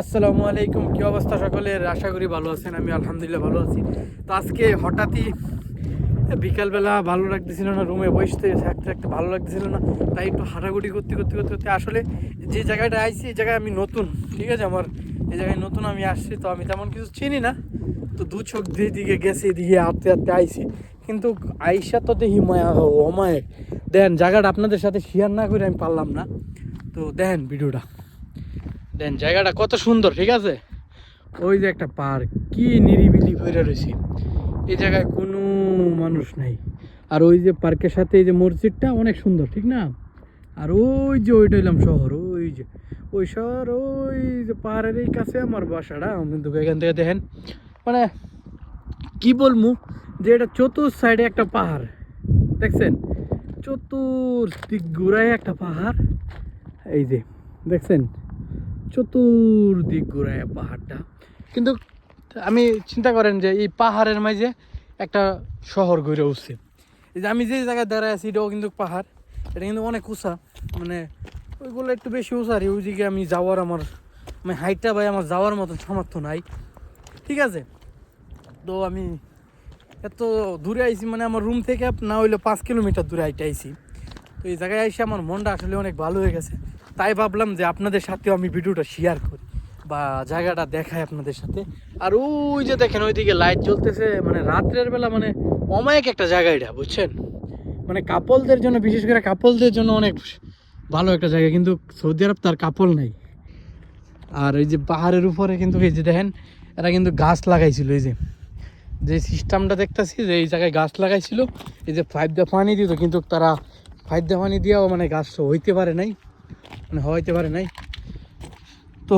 আসসালামু আলাইকুম, কি অবস্থা সকলের? আশা করি ভালো আছেন। আমি আলহামদুলিল্লাহ ভালো আছি। তো আজকে হঠাৎই বিকালবেলা ভালো লাগতেছিল না, রুমে বসতে থাকতে থাকতে ভালো লাগতেছিল না, তাই একটু হাঁটাগুটি করতে করতে করতে করতে আসলে যে জায়গাটা আইছি এই জায়গায় আমি নতুন, ঠিক আছে? আমার এই জায়গায় নতুন আমি আসছি, তো আমি তেমন কিছু চিনি না। তো দু চোখ দিয়ে দিকে গেছে, এদিকে আস্তে আস্তে আইছি, কিন্তু আইসা তো দেখি মায়া অমায়িক। দেন জায়গাটা আপনাদের সাথে শেয়ার না করে আমি পারলাম না। তো দেখেন ভিডিওটা, দেন জায়গাটা কত সুন্দর, ঠিক আছে? ওই যে একটা পার্ক, কি নিরিবিলি হয়ে রয়েছে, এই জায়গায় কোনো মানুষ নাই। আর ওই যে পার্কের সাথে এই যে মসজিদটা অনেক সুন্দর, ঠিক না? আর ওই যে ওইটা এলাম শহর, ওই যে ওই শহর, ওই যে পাহাড়ের এই কাছে আমার বাসাটা। কিন্তু এখান থেকে দেখেন, মানে কি বলবো, যে এটা চতুর সাইডে একটা পাহাড়, দেখছেন? চতুর্দিক ঘুরায় একটা পাহাড়, এই যে দেখছেন, চতুর্দিক ঘুরায় পাহাড়টা। কিন্তু আমি চিন্তা করেন যে এই পাহাড়ের মাঝে একটা শহর গড়ে উঠছে। এই যে আমি যে জায়গায় দাঁড়ায় আছি এটাও কিন্তু পাহাড়, এটা কিন্তু অনেক উঁচা, মানে ওইগুলো একটু বেশি উঁচারি। ওই দিকে আমি যাওয়ার আমার মানে হাইটটা ভাই আমার যাওয়ার মতন সামর্থ্য নাই, ঠিক আছে? তো আমি এত দূরে আইছি, মানে আমার রুম থেকে না হইলে 5 কিলোমিটার দূরে হাইটে আইছি। তো এই জায়গায় এসে আমার মনটা আসলে অনেক ভালো হয়ে গেছে, তাই ভাবলাম যে আপনাদের সাথেও আমি ভিডিওটা শেয়ার করি বা জায়গাটা দেখাই আপনাদের সাথে। আর ওই যে দেখেন ওইদিকে লাইট জ্বলতেছে, মানে রাত্রের বেলা, মানে অমায়িক একটা জায়গা এটা, বুঝছেন? মানে কাপলদের জন্য, বিশেষ করে কাপলদের জন্য অনেক ভালো একটা জায়গা। কিন্তু সৌদি আরব তার কাপল নাই। আর এই যে পাহাড়ের উপরে কিন্তু এই যে দেখেন, এরা কিন্তু গাছ লাগাইছিল। এই যে যে সিস্টেমটা দেখতেছি, যে এই জায়গায় গাছ লাগাইছিল, এই যে পাইপ দিয়ে পানি দিত, কিন্তু তারা পাইপ দিয়ে পানি দিয়েও মানে গাছ হইতে পারে নাই, মানে হইতে পারে নাই। তো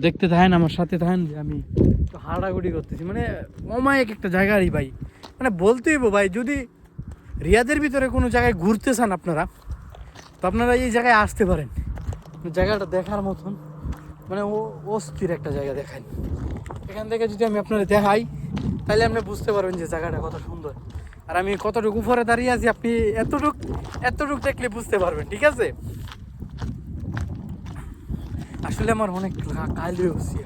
দেখতে থাকেন, আমার সাথে থাকেন, যে আমি হাঁটাগুটি করতেছি, মানে অমায়িক একটা জায়গারই ভাই। মানে বলতেই ভাই, যদি রিয়াদের ভিতরে কোনো জায়গায় ঘুরতে চান আপনারা, তো আপনারা এই জায়গায় আসতে পারেন। জায়গাটা দেখার মতন, মানে ও অস্থির একটা জায়গা। দেখেন এখান থেকে যদি আমি আপনারা দেখাই, তাহলে আপনি বুঝতে পারবেন যে জায়গাটা কত সুন্দর। আর আমি কতটুকু উপরে দাঁড়িয়ে আছি, আপনি এতটুক দেখলে বুঝতে পারবেন, ঠিক আছে? আসলে আমার অনেক কাল হয়ে উঠছি,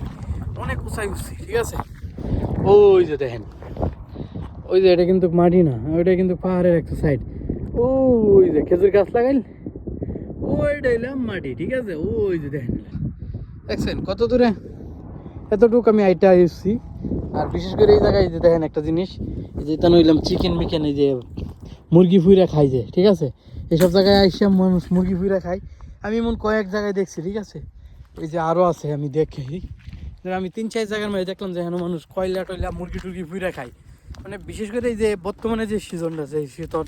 অনেক উঁচাই উঠছি, ঠিক আছে? ওই যে দেখেন, ওই যে এটা কিন্তু মাটি না, ওইটা কিন্তু পাহাড়ের একটা সাইড। ওই যে খেজুর গাছ লাগাইল, ওইটা এলাম মাটি, ঠিক আছে? ওই যে দেখেন, দেখছেন কত দূরে? এতটুকু আমি আইটা এসেছি। আর বিশেষ করে এই জায়গায় যে দেখেন একটা জিনিস, এই যে তা নইলাম চিকেন মিকেন, এই যে মুরগি ফুইরা খাই যে, ঠিক আছে? এইসব জায়গায় আইসা মানুষ মুরগি ফুইরা খাই, আমি এমন কয়েক জায়গায় দেখছি, ঠিক আছে? এই যে আরও আছে, আমি দেখি, আমি 3-4 জায়গার মধ্যে দেখলাম যে হেন মানুষ কয়লা টয়লা মুরগি টুরগি ফুইরা খায়। মানে বিশেষ করে এই যে বর্তমানে যে সিজনটা আছে, এই শীতল,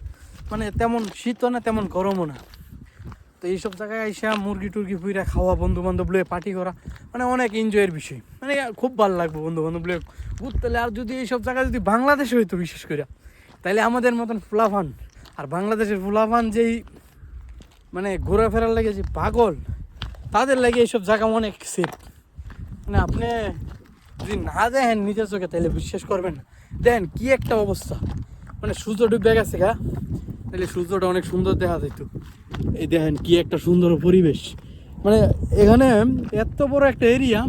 মানে তেমন শীতও না তেমন গরমও না। তো এইসব জায়গায় আইসা মুরগি টুরগি ফুইরা খাওয়া, বন্ধু বান্ধব লয়ে পার্টি করা, মানে অনেক এনজয়ের বিষয়। মানে খুব ভালো লাগবে বন্ধু বান্ধব লয়ে ঘুরতে। আর যদি এইসব জায়গায় যদি বাংলাদেশে হইতো বিশেষ করে, তাইলে আমাদের মতন ফুলাফান, আর বাংলাদেশের ফুলাফান যেই মানে ঘোরাফেরার লাগে যে পাগল, তাদের লাগে এইসব জায়গা অনেক সেফ। মানে আপনি যদি না দেখেন নিজের চোখে, তাহলে বিশ্বাস করবেন না। দেখেন কি একটা অবস্থা, মানে সূর্য ডুবে গেছে গা, তাহলে সূর্যটা অনেক সুন্দর দেখা যেত। এই দেখেন কি একটা সুন্দর পরিবেশ, মানে এখানে এত বড় একটা এরিয়া,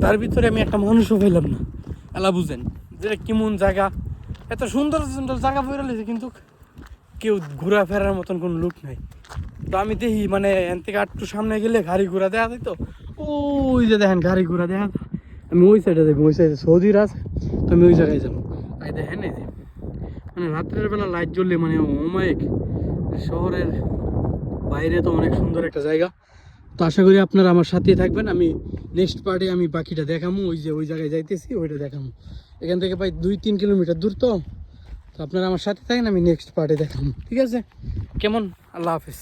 তার ভিতরে আমি একটা মানুষও পেলাম না। এলা বুঝেন যে কেমন জায়গা, এত সুন্দর সুন্দর জায়গা বেরোলেছে, কিন্তু কেউ ঘোরাফেরার মতন কোনো লোক নাই। তো আমি দেখি, মানে এন থেকে একটু সামনে গেলে গাড়ি ঘোড়া দেখা যায়। তো ওই যে দেখেন গাড়ি ঘোড়া দেখা, আমি ওই সাইডে দেখবো, ওই সাইডে সৌদির আছে, তো আমি ওই জায়গায় যাবো। এই দেখেন এই যে, মানে রাত্রের বেলা লাইট জ্বললে মানে অমায়িক। শহরের বাইরে তো অনেক সুন্দর একটা জায়গা। তো আশা করি আপনারা আমার সাথেই থাকবেন। আমি নেক্সট পার্টে আমি বাকিটা দেখাবো, ওই যে ওই জায়গায় যাইতেছি ওইটা দেখাবো। এখান থেকে প্রায় 2-3 কিলোমিটার দূর। তো তো আপনারা আমার সাথে থাকেন, আমি নেক্সট পার্টে দেখাবো, ঠিক আছে? কেমন? আল্লাহ হাফিজ।